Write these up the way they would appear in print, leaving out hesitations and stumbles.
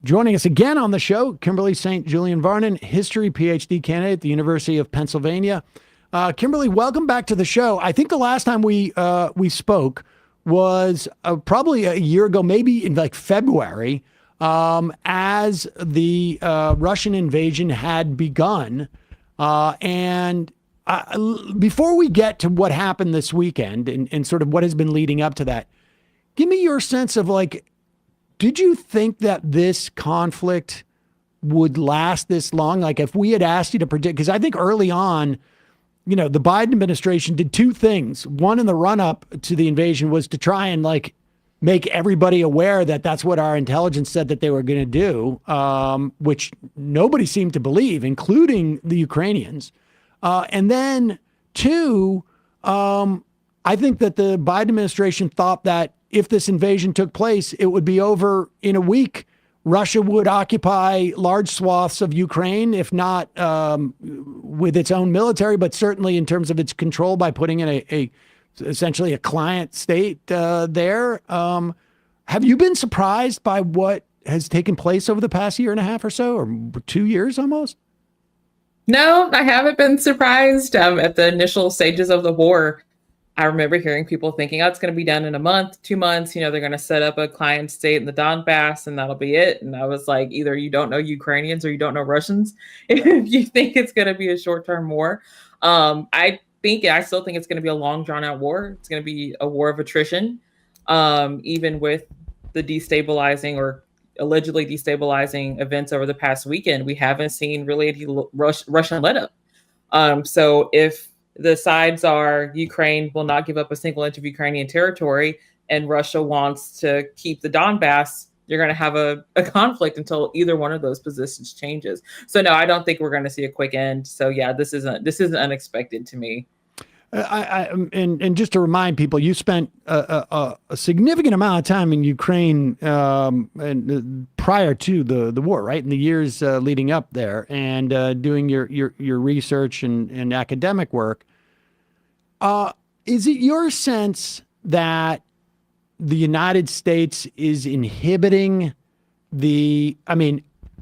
Joining us again on the show, Kimberly St. Julian-Varnon, history Ph.D. candidate at the University of Pennsylvania. Kimberly, welcome back to the show. I think the last time we spoke was probably a year ago, maybe in like February, as the Russian invasion had begun. And before we get to what happened this weekend and sort of what has been leading up to that, give me your sense of like, did you think that this conflict would last this long? Like if we had asked you to predict, because I think early on, the Biden administration did two things. One in the run up to the invasion was to try and like make everybody aware that that's what our intelligence said that they were going to do, which nobody seemed to believe, including the Ukrainians. And then two, I think that the Biden administration thought that if this invasion took place, it would be over in a week. Russia would occupy large swaths of Ukraine, if not with its own military, but certainly in terms of its control by putting in essentially a client state there. Have you been surprised by what has taken place over the past year and a half or so, or 2 years almost? No, I haven't been surprised. At the initial stages of the war, I remember hearing people thinking, oh, it's going to be done in a month, 2 months. They're going to set up a client state in the Donbass and that'll be it. And I was like, either you don't know Ukrainians or you don't know Russians if you think it's going to be a short-term war. I still think it's going to be a long, drawn-out war. It's going to be a war of attrition, even with the destabilizing or allegedly destabilizing events over the past weekend. We haven't seen really any Russian let-up. So if the sides are Ukraine will not give up a single inch of Ukrainian territory and Russia wants to keep the Donbass, you're going to have a conflict until either one of those positions changes. So no, I don't think we're going to see a quick end. So yeah, this isn't unexpected to me. And just to remind people, you spent a significant amount of time in Ukraine and prior to the war, right? In the years leading up there, and doing your research and academic work. Is it your sense that the United States is inhibiting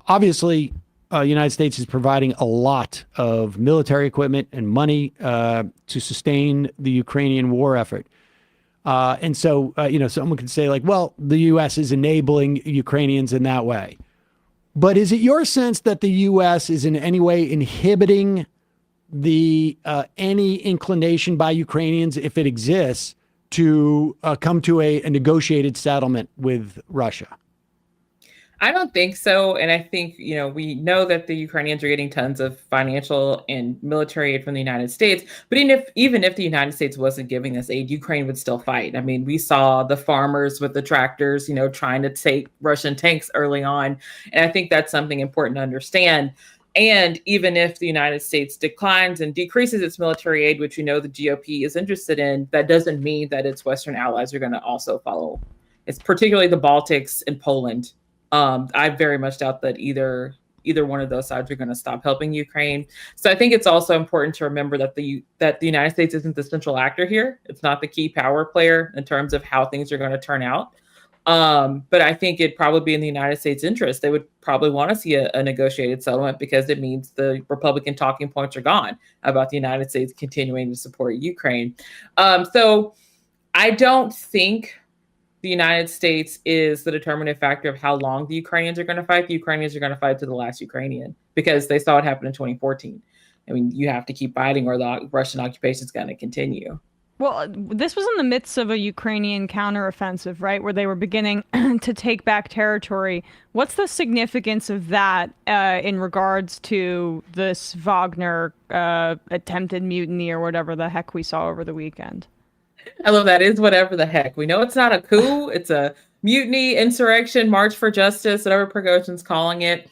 obviously, United States is providing a lot of military equipment and money to sustain the Ukrainian war effort. And so, someone could say like, well, the U.S. is enabling Ukrainians in that way. But is it your sense that the U.S. is in any way inhibiting any inclination by Ukrainians, if it exists, to come to a negotiated settlement with Russia? I don't think so. And I think, we know that the Ukrainians are getting tons of financial and military aid from the United States. But even if the United States wasn't giving this aid, Ukraine would still fight. I mean, we saw the farmers with the tractors, trying to take Russian tanks early on. And I think that's something important to understand. And even if the United States declines and decreases its military aid, which we know the GOP is interested in, that doesn't mean that its Western allies are going to also follow. It's particularly the Baltics and Poland. I very much doubt that either one of those sides are going to stop helping Ukraine. So I think it's also important to remember that the United States isn't the central actor here. It's not the key power player in terms of how things are going to turn out. But I think it'd probably be in the United States' interest. They would probably want to see a negotiated settlement because it means the Republican talking points are gone about the United States continuing to support Ukraine. So I don't think the United States is the determinative factor of how long the Ukrainians are going to fight. The Ukrainians are going to fight to the last Ukrainian because they saw it happen in 2014. I mean, you have to keep fighting or the Russian occupation is going to continue. Well, this was in the midst of a Ukrainian counteroffensive, right, where they were beginning to take back territory. What's the significance of that in regards to this Wagner attempted mutiny or whatever the heck we saw over the weekend? I love that. Is whatever the heck. We know it's not a coup. It's a mutiny, insurrection, march for justice, whatever Prigozhin's calling it.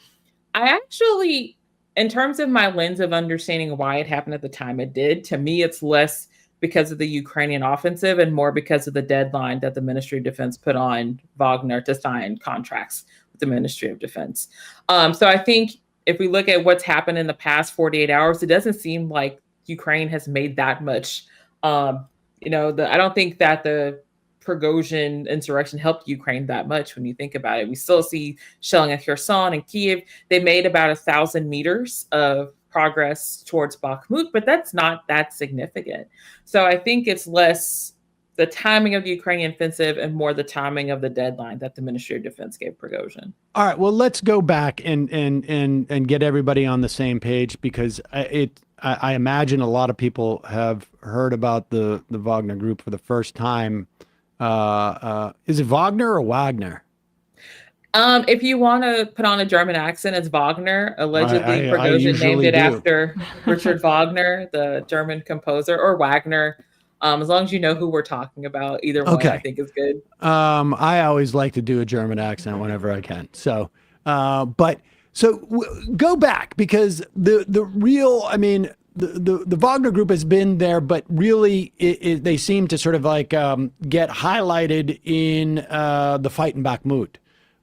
I actually, in terms of my lens of understanding why it happened at the time it did, to me, it's less because of the Ukrainian offensive and more because of the deadline that the Ministry of Defense put on Wagner to sign contracts with the Ministry of Defense. So I think if we look at what's happened in the past 48 hours, it doesn't seem like Ukraine has made that much. I don't think that the Prigozhin insurrection helped Ukraine that much when you think about it. We still see shelling of Kherson and Kiev. They made about 1,000 meters of progress towards Bakhmut, but that's not that significant. So I think it's less the timing of the Ukrainian offensive and more the timing of the deadline that the Ministry of Defense gave Prigozhin. All right, well, let's go back and get everybody on the same page, because I imagine a lot of people have heard about the Wagner Group for the first time. Is it Wagner or Wagner? If you want to put on a German accent, it's Wagner. Allegedly, Prigozhin named it after Richard Wagner, the German composer, or Wagner. As long as you know who we're talking about, either one I think is good. I always like to do a German accent whenever I can. So, go back, because the real, I mean, the Wagner Group has been there, but really they seem to sort of like get highlighted in the fight in Bakhmut.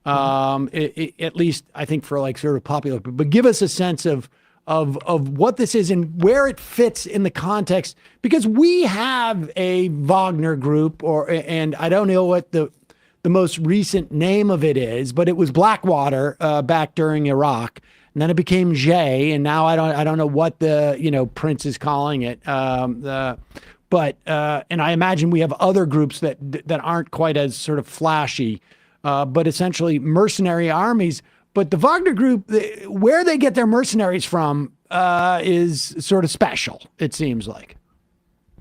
At least I think for like sort of popular, but give us a sense of what this is and where it fits in the context, because we have a Wagner Group, and I don't know what the most recent name of it is, but it was Blackwater back during Iraq, and then it became J, and now I don't know what the Prince is calling it. And I imagine we have other groups that aren't quite as sort of flashy, but essentially mercenary armies. But the Wagner Group, where they get their mercenaries from, is sort of special, it seems like.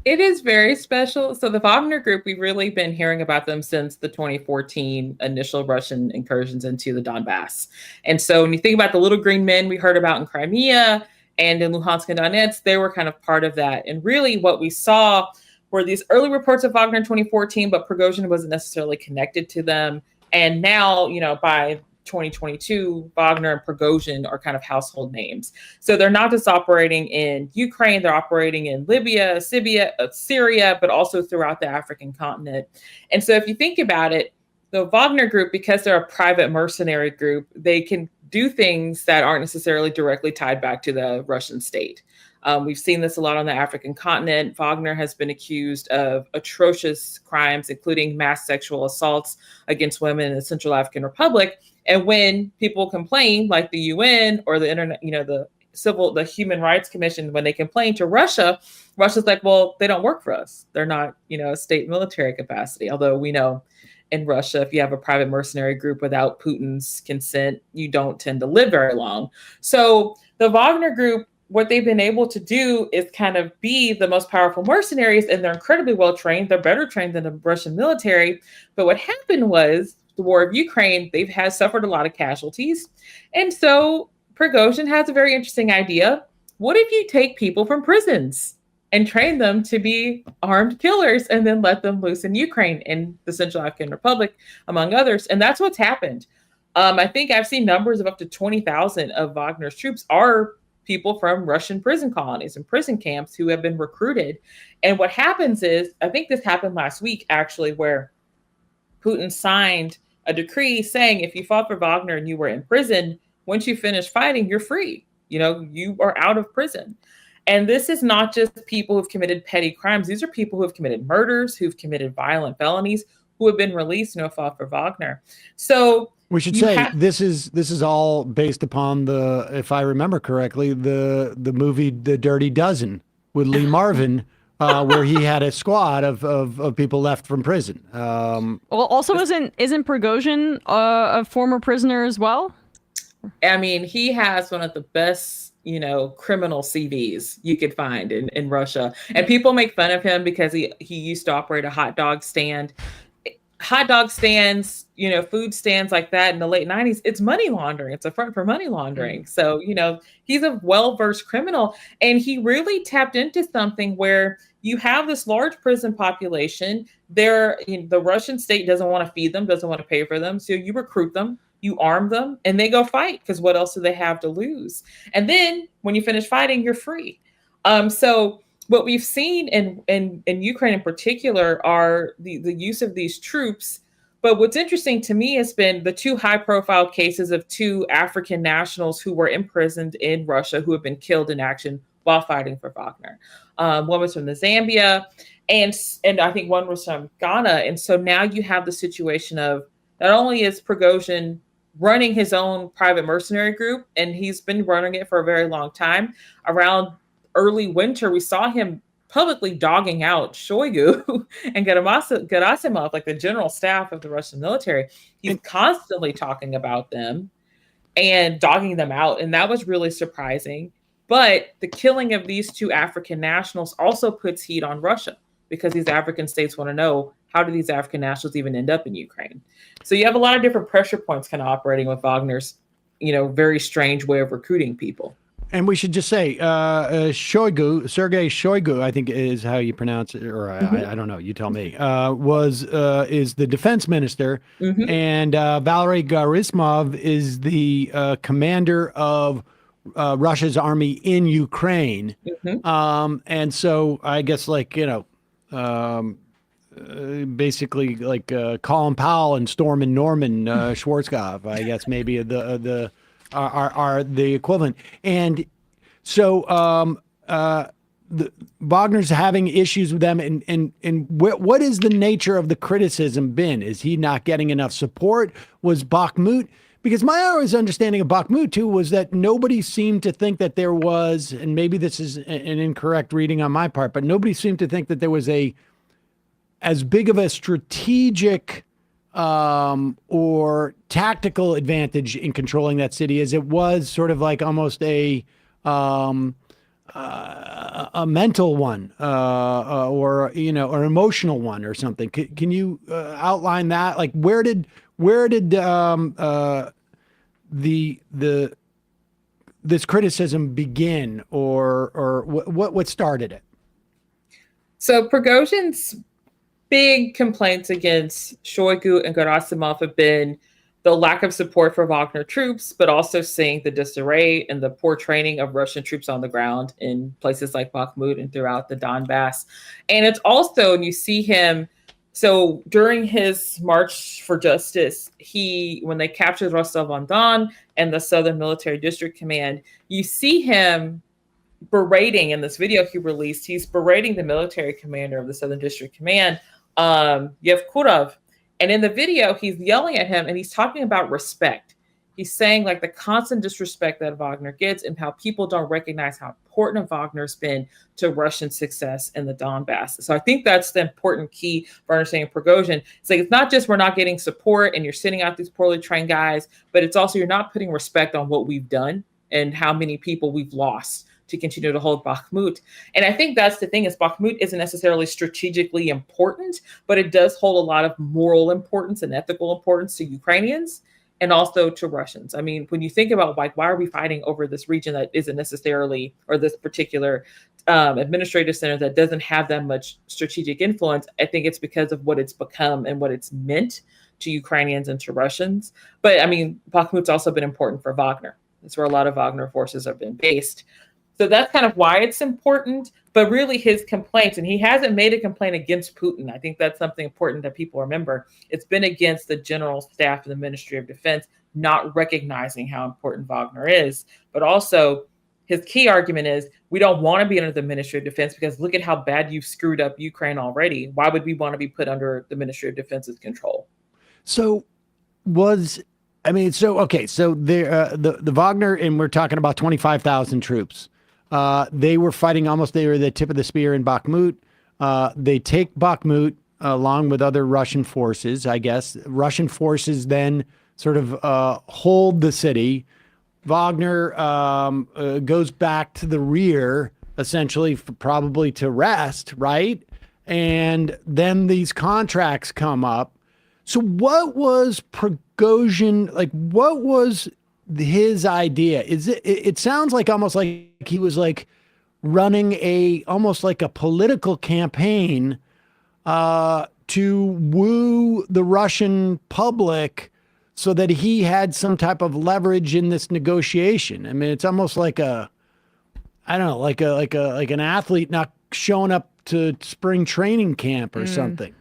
It is very special. So the Wagner Group, we've really been hearing about them since the 2014 initial Russian incursions into the Donbass. And so when you think about the little green men we heard about in Crimea and in Luhansk and Donetsk, they were kind of part of that. And really what we saw were these early reports of Wagner in 2014, but Prigozhin wasn't necessarily connected to them. And now, by 2022, Wagner and Prigozhin are kind of household names. So they're not just operating in Ukraine, they're operating in Libya, Syria, but also throughout the African continent. And so if you think about it, the Wagner Group, because they're a private mercenary group, they can do things that aren't necessarily directly tied back to the Russian state. We've seen this a lot on the African continent. Wagner has been accused of atrocious crimes, including mass sexual assaults against women in the Central African Republic. And when people complain, like the UN or the internet, the Human Rights Commission, when they complain to Russia, Russia's like, well, they don't work for us. They're not, a state military capacity. Although we know in Russia, if you have a private mercenary group without Putin's consent, you don't tend to live very long. So the Wagner Group, what they've been able to do is kind of be the most powerful mercenaries, and they're incredibly well trained. They're better trained than the Russian military. But what happened was the war of Ukraine, they've suffered a lot of casualties. And so Prigozhin has a very interesting idea. What if you take people from prisons and train them to be armed killers and then let them loose in Ukraine and the Central African Republic, among others? And that's what's happened. I think I've seen numbers of up to 20,000 of Wagner's troops are people from Russian prison colonies and prison camps who have been recruited. And what happens is, I think this happened last week, actually, where Putin signed a decree saying if you fought for Wagner and you were in prison, once you finish fighting, you're free. You are out of prison. And this is not just people who've committed petty crimes. These are people who have committed murders, who've committed violent felonies, who have been released and have fought for Wagner. So we should say this is all based upon if I remember correctly, the movie The Dirty Dozen with Lee Marvin, where he had a squad of people left from prison. Well, also isn't Prigozhin a former prisoner as well? I mean, he has one of the best, criminal CVs you could find in Russia. And people make fun of him because he used to operate a hot dog stand. Hot dog stands, food stands like that in the late 90s, it's money laundering. It's a front for money laundering. So, he's a well-versed criminal, and he really tapped into something where you have this large prison population. The Russian state doesn't want to feed them, doesn't want to pay for them. So you recruit them, you arm them, and they go fight, because what else do they have to lose? And then when you finish fighting, you're free. So what we've seen in Ukraine in particular are the use of these troops. But what's interesting to me has been the two high-profile cases of two African nationals who were imprisoned in Russia who have been killed in action. while fighting for Wagner. One was from the Zambia, and I think one was from Ghana. And so now you have the situation of not only is Prigozhin running his own private mercenary group, and he's been running it for a very long time. Around early winter, we saw him publicly dogging out Shoigu and Gerasimov, like the general staff of the Russian military. He's constantly talking about them and dogging them out. And that was really surprising. But the killing of these two African nationals also puts heat on Russia, because these African states want to know, how do these African nationals even end up in Ukraine? So you have a lot of different pressure points kind of operating with Wagner's, very strange way of recruiting people. And we should just say, Shoigu, Sergei Shoigu, I think is how you pronounce it, or I don't know, you tell me, is the defense minister, and Valery Gerasimov is the commander of Russia's army in Ukraine. And so I guess basically like Colin Powell and Stormin Norman Schwarzkopf, I guess maybe are the equivalent. And so Wagner's having issues with them, and what is the nature of the criticism been? Is he not getting enough support? Was Bakhmut? Because my always understanding of Bakhmut too was that nobody seemed to think that there was, and maybe this is an incorrect reading on my part, but nobody seemed to think that there was as big of a strategic or tactical advantage in controlling that city as it was sort of like almost a mental one, or an emotional one or something. Can you outline that? Like where did this criticism begin, or what started it? So Prigozhin's big complaints against Shoigu and Gerasimov have been the lack of support for Wagner troops, but also seeing the disarray and the poor training of Russian troops on the ground in places like Bakhmut and throughout the Donbass. And it's also, and you see him, so during his March for Justice, when they captured Rostov-on-Don and the Southern Military District Command, you see him berating, in this video he released, he's berating the military commander of the Southern District Command, Yevkurov. And in the video, he's yelling at him and he's talking about respect. He's saying like the constant disrespect that Wagner gets and how people don't recognize how important Wagner's been to Russian success in the Donbass. So I think that's the important key for understanding Prigozhin. It's like, it's not just we're not getting support and you're sending out these poorly trained guys, but it's also you're not putting respect on what we've done and how many people we've lost to continue to hold Bakhmut. And I think that's the thing, is Bakhmut isn't necessarily strategically important, but it does hold a lot of moral importance and ethical importance to Ukrainians and also to Russians. I mean, when you think about like, why are we fighting over this region that isn't necessarily, or this particular administrative center that doesn't have that much strategic influence, I think it's because of what it's become and what it's meant to Ukrainians and to Russians. But I mean, Bakhmut's also been important for Wagner. That's where a lot of Wagner forces have been based. So that's kind of why it's important, but really his complaints, and he hasn't made a complaint against Putin. I think that's something important that people remember. It's been against the general staff of the Ministry of Defense not recognizing how important Wagner is. But also his key argument is we don't want to be under the Ministry of Defense because look at how bad you've screwed up Ukraine already. Why would we want to be put under the Ministry of Defense's control? So the Wagner, and we're talking about 25,000 troops. They were fighting they were the tip of the spear in Bakhmut. They take Bakhmut along with other Russian forces, I guess. Russian forces then sort of hold the city. Wagner goes back to the rear, essentially, probably to rest, right? And then these contracts come up. So what was Prigozhin, like, what was his idea? It sounds like almost like he was like running almost like a political campaign to woo the Russian public so that he had some type of leverage in this negotiation. I mean, it's almost like an athlete not showing up to spring training camp or something.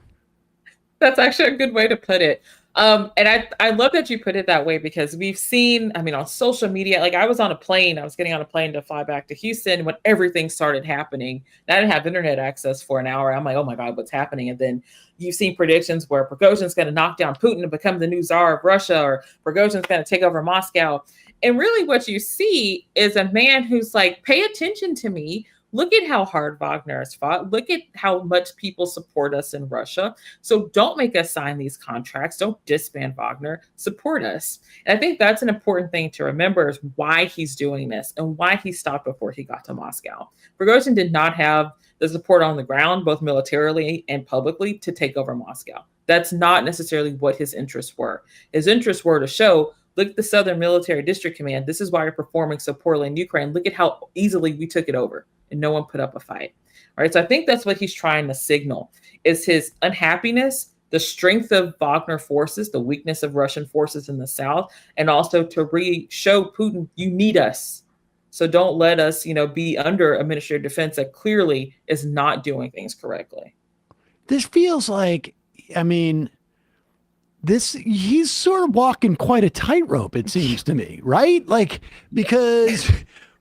That's actually a good way to put it. And I love that you put it that way, because we've seen, I mean, on social media, like I was getting on a plane to fly back to Houston when everything started happening. And I didn't have internet access for an hour. I'm like, oh my God, what's happening? And then you've seen predictions where Prigozhin's going to knock down Putin and become the new czar of Russia, or Prigozhin's going to take over Moscow. And really what you see is a man who's like, pay attention to me. Look at how hard Wagner has fought. Look at how much people support us in Russia. So don't make us sign these contracts. Don't disband Wagner. Support us. And I think that's an important thing to remember, is why he's doing this and why he stopped before he got to Moscow. Prigozhin did not have the support on the ground, both militarily and publicly, to take over Moscow. That's not necessarily what his interests were. His interests were to show, look at the Southern Military District Command. This is why you're performing so poorly in Ukraine. Look at how easily we took it over, and no one put up a fight. All right. So I think that's what he's trying to signal, is his unhappiness, the strength of Wagner forces, the weakness of Russian forces in the South, and also to show Putin, you need us. So don't let us, be under a Ministry of Defense that clearly is not doing things correctly. This feels like, I mean, he's sort of walking quite a tightrope, it seems to me, right? Like, because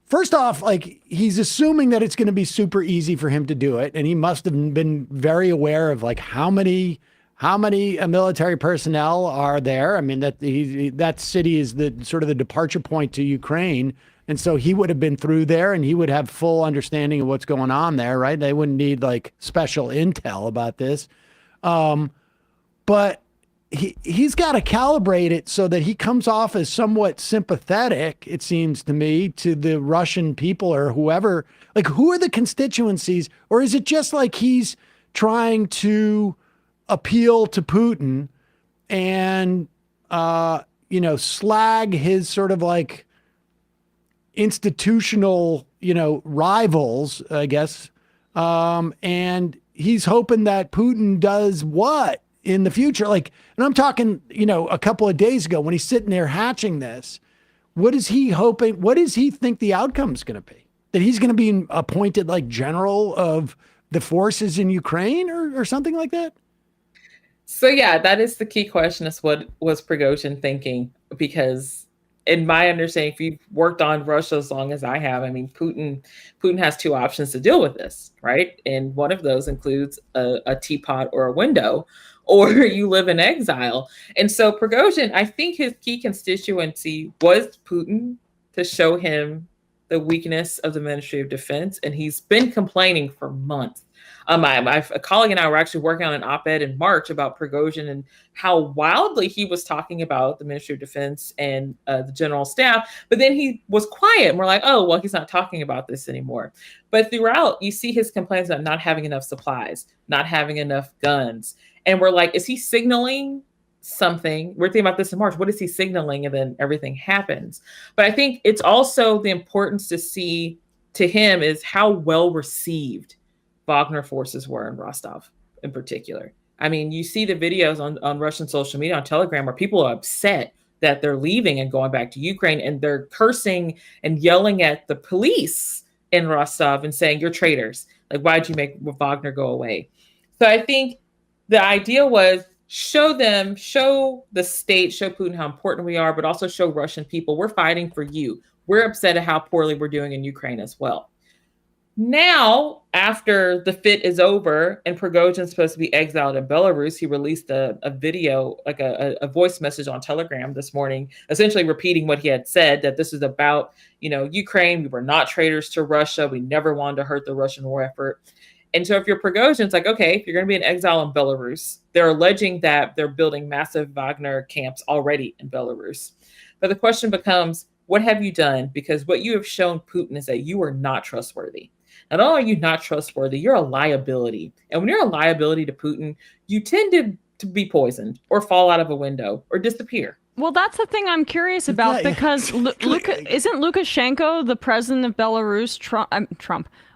first off, like, he's assuming that it's going to be super easy for him to do it. And he must have been very aware of like how many military personnel are there. I mean, that city is the sort of the departure point to Ukraine. And so he would have been through there and he would have full understanding of what's going on there, right? They wouldn't need like special intel about this. But he's got to calibrate it so that he comes off as somewhat sympathetic, it seems to me, to the Russian people or whoever. Like, who are the constituencies? Or is it just like he's trying to appeal to Putin and, slag his sort of like institutional, rivals, I guess. And he's hoping that Putin does what in the future? Like, and I'm talking, a couple of days ago when he's sitting there hatching this, what is he hoping? What does he think the outcome is going to be? That he's going to be appointed like general of the forces in Ukraine or something like that? So yeah, that is the key question, is what was Prigozhin thinking? Because in my understanding, if you've worked on Russia as long as I have, I mean, Putin has two options to deal with this, right? And one of those includes a teapot or a window, or you live in exile. And so Prigozhin, I think his key constituency was Putin, to show him the weakness of the Ministry of Defense. And he's been complaining for months. A colleague and I were actually working on an op-ed in March about Prigozhin and how wildly he was talking about the Ministry of Defense and the general staff. But then he was quiet and we're like, oh, well, he's not talking about this anymore. But throughout, you see his complaints about not having enough supplies, not having enough guns. And we're like, is he signaling something? We're thinking about this in March. What is he signaling? And then everything happens. But I think it's also the importance to see to him is how well received Wagner forces were in Rostov in particular. I mean, you see the videos on Russian social media, on Telegram, where people are upset that they're leaving and going back to Ukraine, and they're cursing and yelling at the police in Rostov and saying, you're traitors. Like, why'd you make Wagner go away? So I think the idea was show the state, show Putin how important we are, but also show Russian people, we're fighting for you. We're upset at how poorly we're doing in Ukraine as well. Now, after the fit is over and Prigozhin's supposed to be exiled in Belarus, he released a video, like a voice message on Telegram this morning, essentially repeating what he had said, that this is about, Ukraine. We were not traitors to Russia. We never wanted to hurt the Russian war effort. And so if you're Prigozhin, it's like, okay, if you're going to be in exile in Belarus, they're alleging that they're building massive Wagner camps already in Belarus. But the question becomes, what have you done? Because what you have shown Putin is that you are not trustworthy. Not only are you not trustworthy, you're a liability. And when you're a liability to Putin, you tend to be poisoned or fall out of a window or disappear. Well, that's the thing I'm curious about, because isn't Lukashenko, the president of Belarus,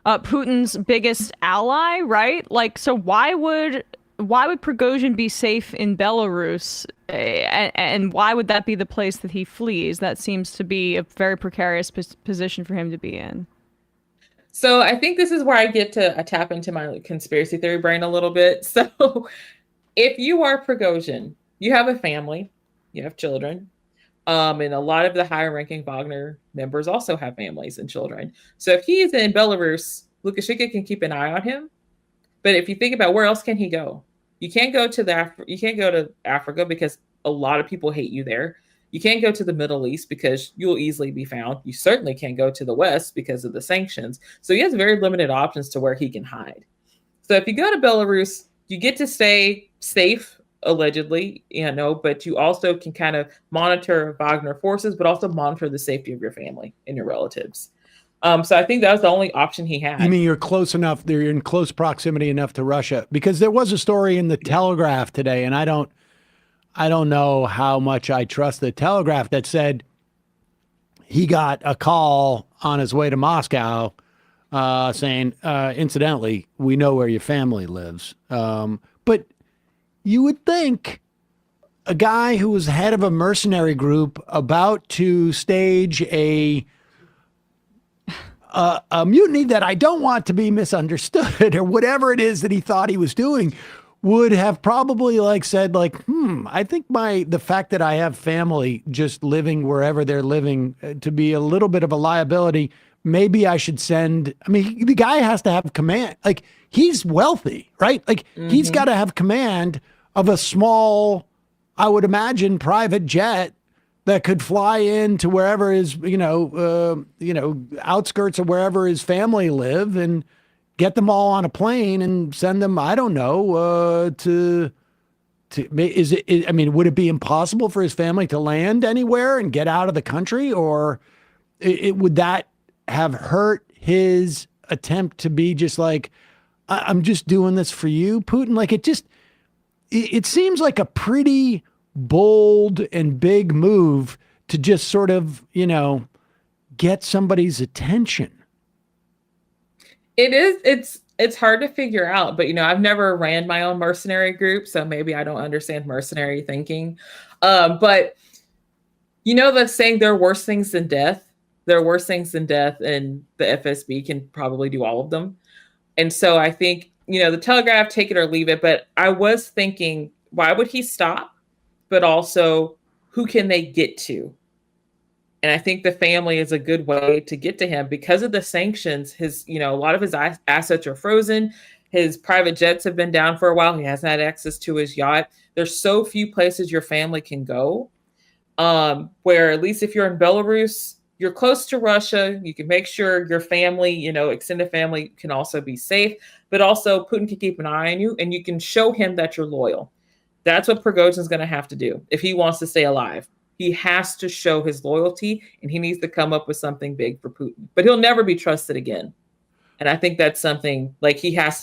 Putin's biggest ally, right? Like, so why would Prigozhin be safe in Belarus, and why would that be the place that he flees? That seems to be a very precarious position for him to be in. So I think this is where I tap into my conspiracy theory brain a little bit. So if you are Prigozhin you have a family, you have children. And a lot of the higher ranking Wagner members also have families and children. So if he's in Belarus, Lukashenko can keep an eye on him. But if you think about where else can he go? You can't go to you can't go to Africa because a lot of people hate you there. You can't go to the Middle East because you'll easily be found. You certainly can't go to the West because of the sanctions. So he has very limited options to where he can hide. So if you go to Belarus, you get to stay safe, allegedly, but you also can kind of monitor Wagner forces, but also monitor the safety of your family and your relatives. So I think that was the only option he had. You mean you're close enough, you're in close proximity enough to Russia? Because there was a story in the Telegraph today, and I don't know how much I trust the Telegraph, that said he got a call on his way to Moscow saying, incidentally, we know where your family lives. But you would think a guy who was head of a mercenary group about to stage a mutiny that I don't want to be misunderstood, or whatever it is that he thought he was doing, would have probably said I think the fact that I have family just living wherever they're living to be a little bit of a liability. Maybe I should send. I mean, the guy has to have command. He's wealthy, right? He's got to have command of a small, I would imagine, private jet that could fly into wherever his, outskirts of wherever his family live, and get them all on a plane and send them, I don't know, would it be impossible for his family to land anywhere and get out of the country? Or would that have hurt his attempt to be just I'm just doing this for you, Putin? It seems like a pretty bold and big move to just sort of, get somebody's attention. It is. It's hard to figure out, but I've never ran my own mercenary group, so maybe I don't understand mercenary thinking. But that saying, there are worse things than death. There are worse things than death, and the FSB can probably do all of them. And so I think, the Telegraph, take it or leave it. But I was thinking, why would he stop? But also, who can they get to? And I think the family is a good way to get to him because of the sanctions. A lot of his assets are frozen. His private jets have been down for a while. He hasn't had access to his yacht. There's so few places your family can go, where at least if you're in Belarus, you're close to Russia. You can make sure your family, extended family, can also be safe. But also Putin can keep an eye on you, and you can show him that you're loyal. That's what Prigozhin's going to have to do if he wants to stay alive. He has to show his loyalty, and he needs to come up with something big for Putin. But he'll never be trusted again. And I think that's something he had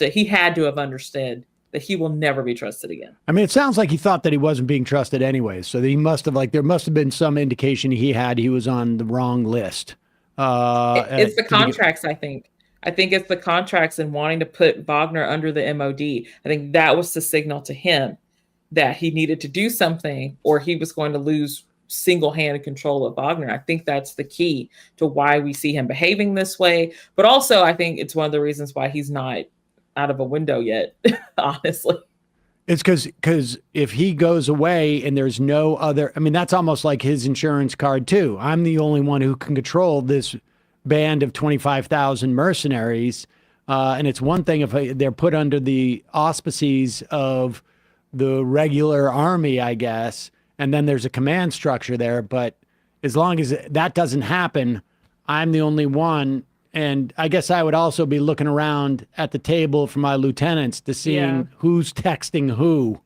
to have understood that he will never be trusted again. I mean, it sounds like he thought that he wasn't being trusted anyways. So he must have, there must have been some indication he was on the wrong list. It's the contracts, I think. I think it's the contracts and wanting to put Wagner under the MOD. I think that was the signal to him that he needed to do something, or he was going to lose single-handed control of Wagner. I think that's the key to why we see him behaving this way. But also, I think it's one of the reasons why he's not out of a window yet, honestly. It's because if he goes away and there's no other, that's almost like his insurance card too. I'm the only one who can control this band of 25,000 mercenaries. And it's one thing if they're put under the auspices of the regular army, I guess, and then there's a command structure there. But as long as that doesn't happen, I'm the only one. And I guess I would also be looking around at the table for my lieutenants to seeing who's texting who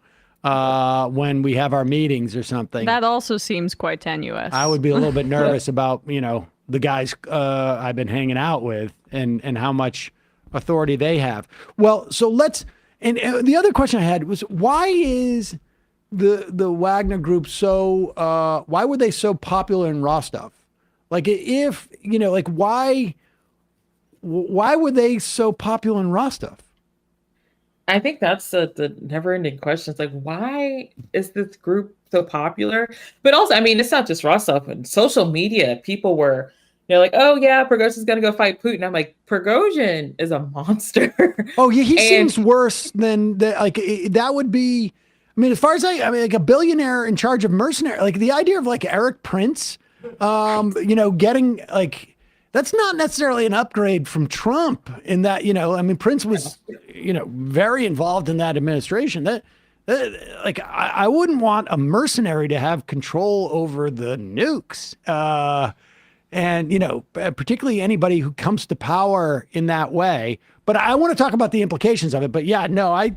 when we have our meetings or something. That also seems quite tenuous. I would be a little bit nervous about, the guys I've been hanging out with and how much authority they have. Well, so and the other question I had was, why is the Wagner Group why were they so popular in Rostov? Why were they so popular in Rostov? I think that's the never-ending question. It's why is this group so popular? But also, it's not just Rostov. In social media, people were, oh yeah, Prigozhin's going to go fight Putin. I'm like, Prigozhin is a monster. Oh yeah, he seems worse than that. That would be. I mean, as far as I mean, like a billionaire in charge of mercenary, like the idea of like Eric Prince, getting like, that's not necessarily an upgrade from Trump in that, I mean, Prince was, very involved in that administration. Like, I wouldn't want a mercenary to have control over the nukes. And particularly anybody who comes to power in that way. But I want to talk about the implications of it. But yeah, no, I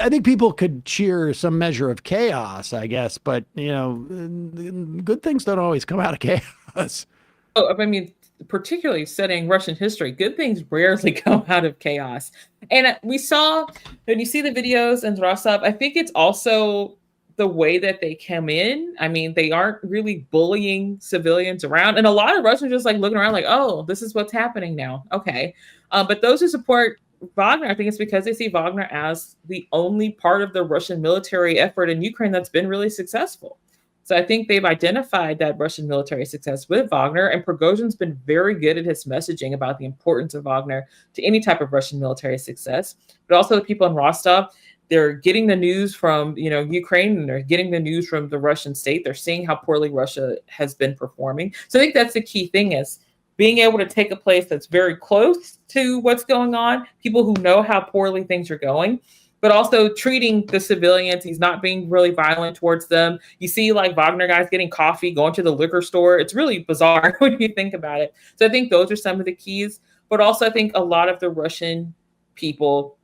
think people could cheer some measure of chaos, I guess. But, good things don't always come out of chaos. Oh, I mean, particularly studying Russian history, good things rarely come out of chaos. And we saw, when you see the videos in Rostov, I think it's also the way that they come in. I mean, they aren't really bullying civilians around. And a lot of Russians are just like looking around like, oh, this is what's happening now. Okay. But those who support Wagner, I think it's because they see Wagner as the only part of the Russian military effort in Ukraine that's been really successful. So I think they've identified that Russian military success with Wagner, and Prigozhin's been very good at his messaging about the importance of Wagner to any type of Russian military success. But also the people in Rostov, they're getting the news from, Ukraine, and they're getting the news from the Russian state. They're seeing how poorly Russia has been performing. So I think that's the key thing, is being able to take a place that's very close to what's going on, people who know how poorly things are going, but also treating the civilians. He's not being really violent towards them. You see like Wagner guys getting coffee, going to the liquor store. It's really bizarre when you think about it. So I think those are some of the keys. But also I think a lot of the Russian people,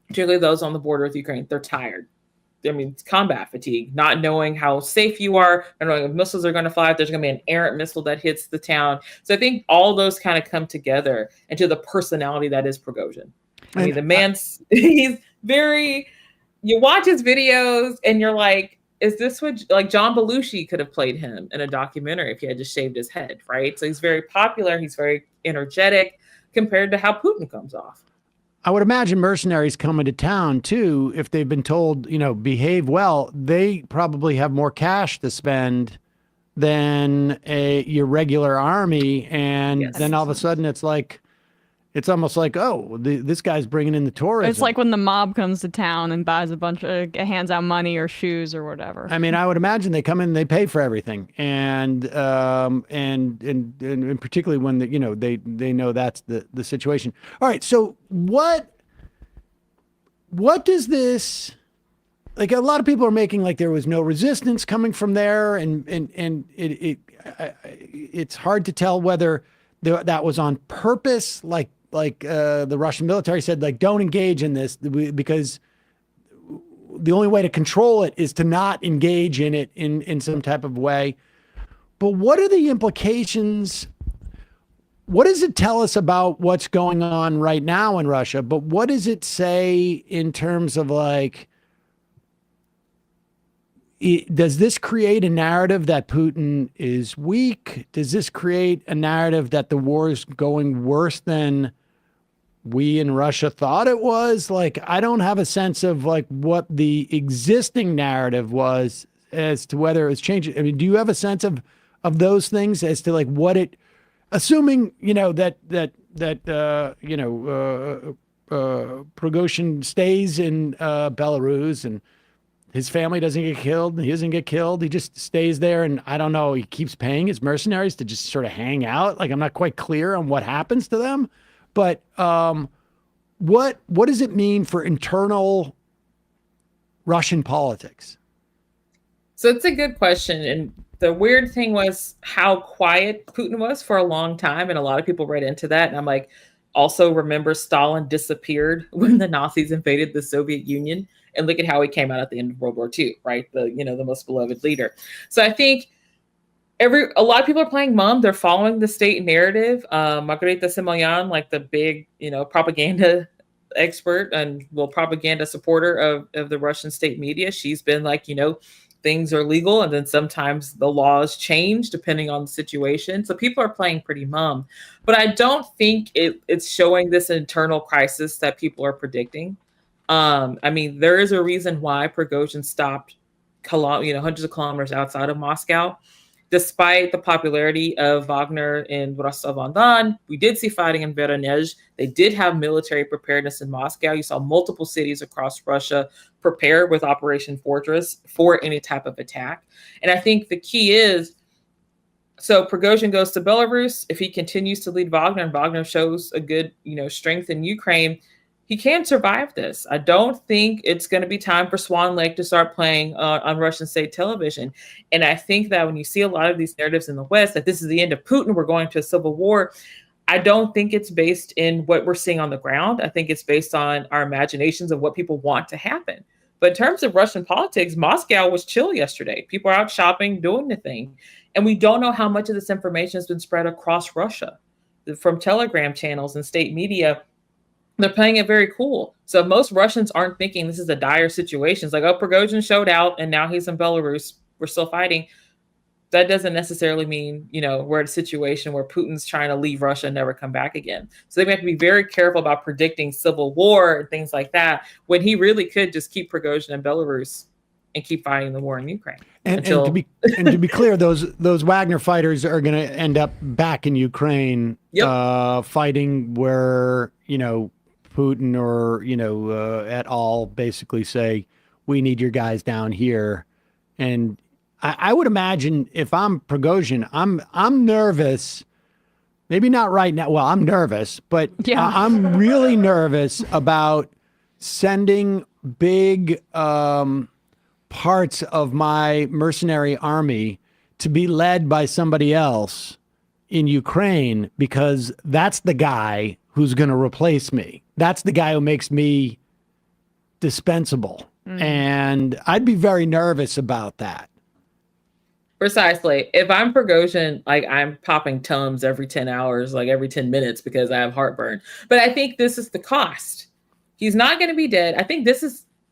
particularly those on the border with Ukraine, they're tired. I mean, it's combat fatigue, not knowing how safe you are, not knowing if missiles are going to fly, if there's going to be an errant missile that hits the town. So I think all those kind of come together into the personality that is Prigozhin. I mean, the man's, he's very, you watch his videos and you're like, is this what, like John Belushi could have played him in a documentary if he had just shaved his head, right? So he's very popular. He's very energetic compared to how Putin comes off. I would imagine mercenaries coming to town too, if they've been told, behave well, they probably have more cash to spend than your regular army. And then all of a sudden it's almost like, oh, this guy's bringing in the tourism. It's like when the mob comes to town and buys a bunch of, hands out money or shoes or whatever. I mean, I would imagine they come in and they pay for everything. And particularly when they know that's the situation. All right. So what does this, like, a lot of people are making like there was no resistance coming from there. And it's hard to tell whether that was on purpose. Like the Russian military said, like, don't engage in this because the only way to control it is to not engage in it in some type of way. But what are the implications? What does it tell us about what's going on right now in Russia? But what does it say in terms of like, does this create a narrative that Putin is weak? Does this create a narrative that the war is going worse than we in Russia thought it was? Like, I don't have a sense of like what the existing narrative was as to whether it was changing. I mean, do you have a sense of those things as to like what it, assuming, that Prigozhin stays in Belarus and his family doesn't get killed, he doesn't get killed, he just stays there, and I don't know, he keeps paying his mercenaries to just sort of hang out. Like, I'm not quite clear on what happens to them, but what does it mean for internal Russian politics? So it's a good question. And the weird thing was how quiet Putin was for a long time. And a lot of people read into that. And I'm like, also remember Stalin disappeared when the Nazis invaded the Soviet Union. And look at how he came out at the end of World War II, right? The most beloved leader. So I think a lot of people are playing mum. They're following the state narrative. Margarita Simonyan, like the big, propaganda expert and propaganda supporter of the Russian state media. She's been like, things are legal, and then sometimes the laws change depending on the situation. So people are playing pretty mum. But I don't think it's showing this internal crisis that people are predicting. I mean, there is a reason why Prigozhin stopped hundreds of kilometers outside of Moscow. despite the popularity of Wagner in Rostov-on-Don, we did see fighting in Voronezh. They did have military preparedness in Moscow. You saw multiple cities across Russia prepared with Operation Fortress for any type of attack. And I think the key is, so Prigozhin goes to Belarus. If he continues to lead Wagner and Wagner shows a good, strength in Ukraine, he can survive this. I don't think it's going to be time for Swan Lake to start playing on Russian state television. And I think that when you see a lot of these narratives in the West, that this is the end of Putin, we're going to a civil war, I don't think it's based in what we're seeing on the ground. I think it's based on our imaginations of what people want to happen. But in terms of Russian politics, Moscow was chill yesterday. People are out shopping, doing the thing. And we don't know how much of this information has been spread across Russia. From Telegram channels and state media, they're playing it very cool. So most Russians aren't thinking this is a dire situation. It's like, oh, Prigozhin showed out and now he's in Belarus. We're still fighting. That doesn't necessarily mean, we're in a situation where Putin's trying to leave Russia and never come back again. So they have to be very careful about predicting civil war and things like that, when he really could just keep Prigozhin in Belarus and keep fighting the war in Ukraine. And to be clear, those Wagner fighters are going to end up back in Ukraine, fighting where, Putin or, et al. Basically say, we need your guys down here. And I would imagine if I'm Prigozhin, I'm nervous. Maybe not right now. Well, I'm nervous, but I'm really nervous about sending big parts of my mercenary army to be led by somebody else in Ukraine, because that's the guy who's going to replace me. That's the guy who makes me dispensable. And I'd be very nervous about that. Precisely. If I'm Prigozhin, I'm popping Tums every 10 hours, every 10 minutes, because I have heartburn. But I think this is the cost. He's not going to be dead. I think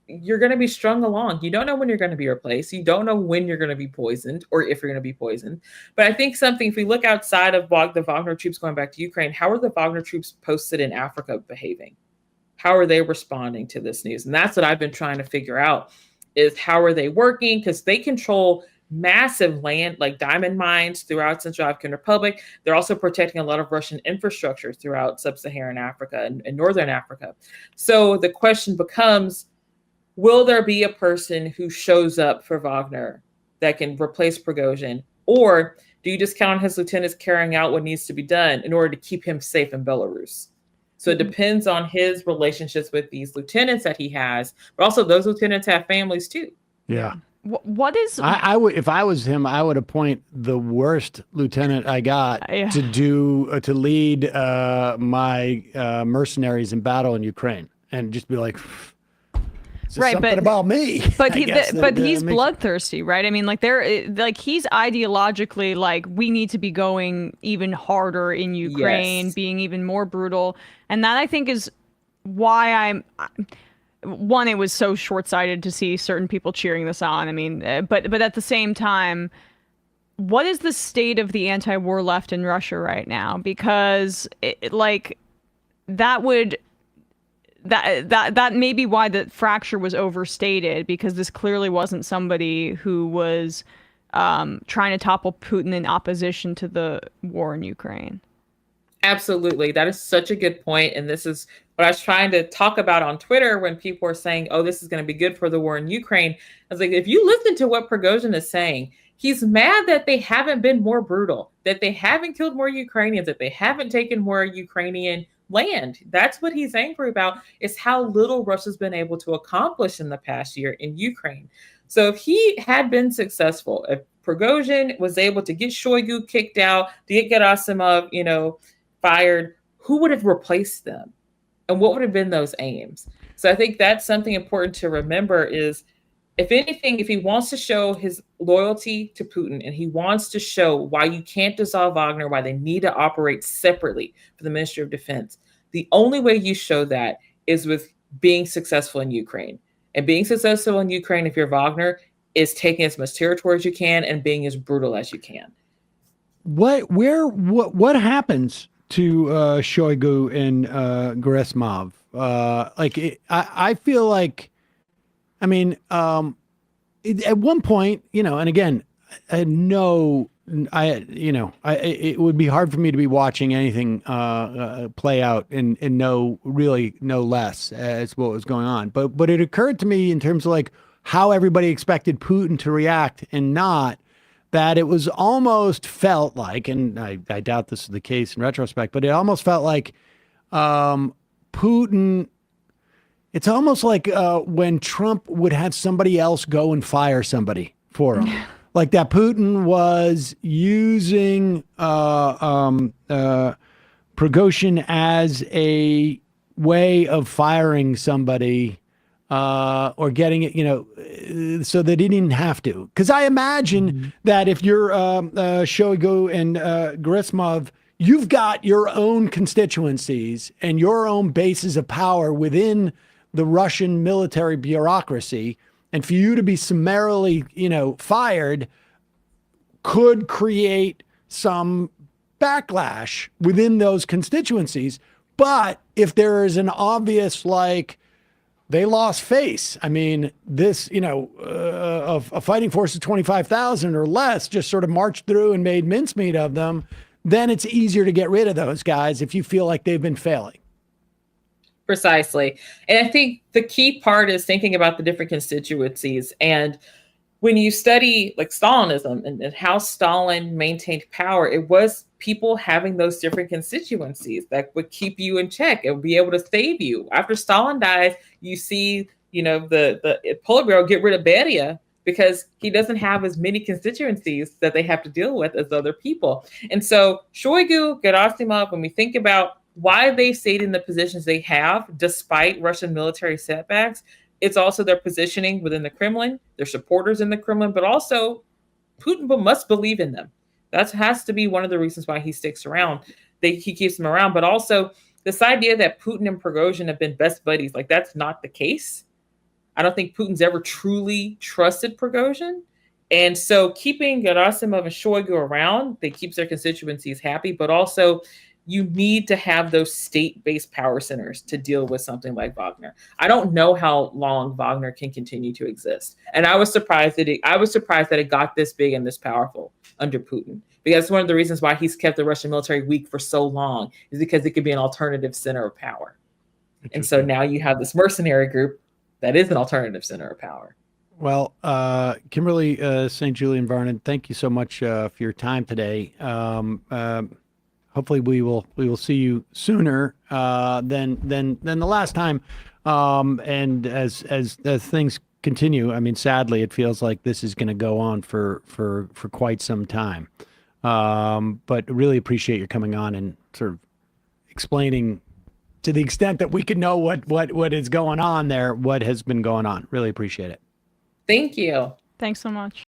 you're going to be strung along. You don't know when you're going to be replaced. You don't know when you're going to be poisoned or if you're going to be poisoned. But I think if we look outside of the Wagner troops going back to Ukraine, how are the Wagner troops posted in Africa behaving? How are they responding to this news? And that's what I've been trying to figure out, is how are they working? Because they control massive land, like diamond mines throughout Central African Republic. They're also protecting a lot of Russian infrastructure throughout sub-Saharan Africa and Northern Africa. So the question becomes, will there be a person who shows up for Wagner that can replace Prigozhin? Or do you just count on his lieutenants carrying out what needs to be done in order to keep him safe in Belarus? So it depends on his relationships with these lieutenants that he has, but also those lieutenants have families too. Yeah. What is I would, if I was him, I would appoint the worst lieutenant I got to lead my mercenaries in battle in Ukraine, and just be like, something about me. But he's bloodthirsty, right? I mean, he's ideologically we need to be going even harder in Ukraine, being even more brutal, and that I think is why one, it was so short-sighted to see certain people cheering this on. I mean, but at the same time, what is the state of the anti-war left in Russia right now? Because that may be why the fracture was overstated, because this clearly wasn't somebody who was trying to topple Putin in opposition to the war in Ukraine. Absolutely. That is such a good point. And this is what I was trying to talk about on Twitter when people were saying, oh, this is going to be good for the war in Ukraine. I was like, if you listen to what Prigozhin is saying, he's mad that they haven't been more brutal, that they haven't killed more Ukrainians, that they haven't taken more Ukrainian land. That's what he's angry about, is how little Russia's been able to accomplish in the past year in Ukraine. So if he had been successful, if Prigozhin was able to get Shoigu kicked out, to get Gerasimov, fired, who would have replaced them? And what would have been those aims? So I think that's something important to remember, is, if anything, if he wants to show his loyalty to Putin and he wants to show why you can't dissolve Wagner, why they need to operate separately for the Ministry of Defense, the only way you show that is with being successful in Ukraine. And being successful in Ukraine, if you're Wagner, is taking as much territory as you can and being as brutal as you can. What happens to Shoigu and Gerasimov? I feel like, at one point, and again, I had no it would be hard for me to be watching anything play out and know less as what was going on. But it occurred to me in terms of like how everybody expected Putin to react and not, that it was almost felt like, and I doubt this is the case in retrospect, but it almost felt like Putin. It's almost like when Trump would have somebody else go and fire somebody for him. Like that Putin was using Prigozhin as a way of firing somebody or getting it, so that he didn't have to. Because I imagine that if you're Shoigu and Gerasimov, you've got your own constituencies and your own bases of power within the Russian military bureaucracy. And for you to be summarily, fired could create some backlash within those constituencies. But if there is an obvious, they lost face. I mean, this, a fighting force of 25,000 or less just sort of marched through and made mincemeat of them, then it's easier to get rid of those guys if you feel like they've been failing. Precisely. And I think the key part is thinking about the different constituencies. And when you study like Stalinism and how Stalin maintained power, it was people having those different constituencies that would keep you in check and be able to save you. After Stalin dies, you see, the Politburo get rid of Beria because he doesn't have as many constituencies that they have to deal with as other people. And so Shoigu, Gerasimov, when we think about why they stayed in the positions they have, despite Russian military setbacks, it's also their positioning within the Kremlin, their supporters in the Kremlin, but also Putin must believe in them. That has to be one of the reasons why he sticks around. He keeps them around, but also this idea that Putin and Prigozhin have been best buddies, that's not the case. I don't think Putin's ever truly trusted Prigozhin. And so keeping Gerasimov and Shoigu around, they keeps their constituencies happy, but also you need to have those state-based power centers to deal with something like Wagner. I don't know how long Wagner can continue to exist. And I was surprised that it got this big and this powerful under Putin. Because one of the reasons why he's kept the Russian military weak for so long is because it could be an alternative center of power. And so now you have this mercenary group that is an alternative center of power. Well, Kimberly St. Julian-Varnon, thank you so much for your time today. Hopefully we will see you sooner than the last time. And as things continue, I mean, sadly, it feels like this is going to go on for quite some time. But really appreciate your coming on and sort of explaining to the extent that we can know what is going on there, what has been going on. Really appreciate it. Thank you. Thanks so much.